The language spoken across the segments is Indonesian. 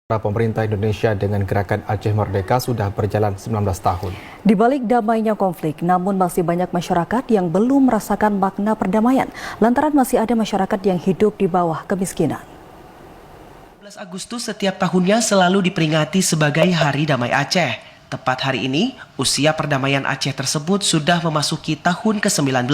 Pemerintah Indonesia dengan gerakan Aceh Merdeka sudah berjalan 19 tahun. Di balik damainya konflik, namun masih banyak masyarakat yang belum merasakan makna perdamaian, lantaran masih ada masyarakat yang hidup di bawah kemiskinan. 12 Agustus setiap tahunnya selalu diperingati sebagai Hari Damai Aceh. Tepat hari ini, usia perdamaian Aceh tersebut sudah memasuki tahun ke-19.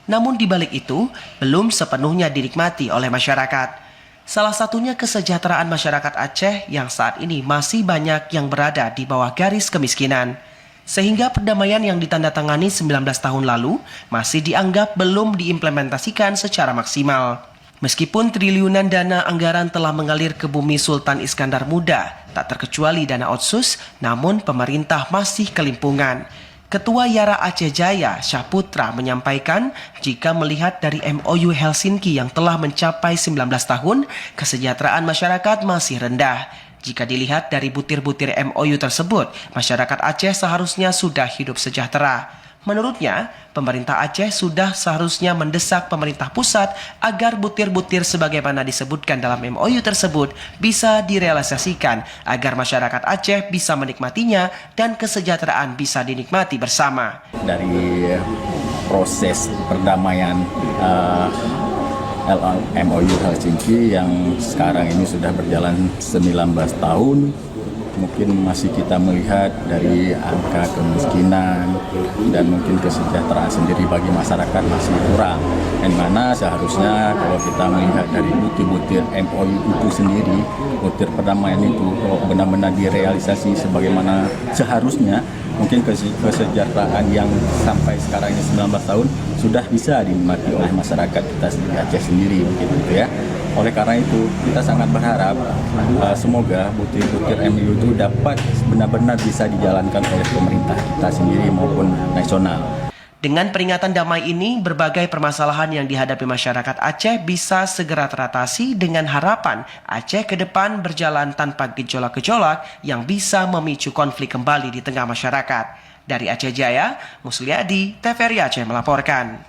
Namun di balik itu, belum sepenuhnya dinikmati oleh masyarakat. Salah satunya kesejahteraan masyarakat Aceh yang saat ini masih banyak yang berada di bawah garis kemiskinan. Sehingga perdamaian yang ditandatangani 19 tahun lalu masih dianggap belum diimplementasikan secara maksimal. Meskipun triliunan dana anggaran telah mengalir ke bumi Sultan Iskandar Muda, tak terkecuali dana otsus, namun pemerintah masih kelimpungan. Ketua Yara Aceh Jaya, Syahputra, menyampaikan jika melihat dari MOU Helsinki yang telah mencapai 19 tahun, kesejahteraan masyarakat masih rendah. Jika dilihat dari butir-butir MOU tersebut, masyarakat Aceh seharusnya sudah hidup sejahtera. Menurutnya, pemerintah Aceh sudah seharusnya mendesak pemerintah pusat agar butir-butir sebagaimana disebutkan dalam MOU tersebut bisa direalisasikan agar masyarakat Aceh bisa menikmatinya dan kesejahteraan bisa dinikmati bersama. Dari proses perdamaian MOU Helsinki yang sekarang ini sudah berjalan 19 tahun, mungkin masih kita melihat dari angka kemiskinan dan mungkin kesejahteraan sendiri bagi masyarakat masih kurang. Yang mana seharusnya kalau kita melihat dari butir-butir MOU itu sendiri, butir perdamaian itu kalau benar-benar direalisasi sebagaimana seharusnya, mungkin kesejahteraan yang sampai sekarang ini 19 tahun sudah bisa dinikmati oleh masyarakat kita sendiri Aceh sendiri mungkin gitu ya. Oleh karena itu, kita sangat berharap semoga butir-butir MOU itu dapat benar-benar bisa dijalankan oleh pemerintah kita sendiri maupun nasional. Dengan peringatan damai ini, berbagai permasalahan yang dihadapi masyarakat Aceh bisa segera teratasi dengan harapan Aceh ke depan berjalan tanpa gejolak-gejolak yang bisa memicu konflik kembali di tengah masyarakat. Dari Aceh Jaya, Musliadi, TVRI Aceh melaporkan.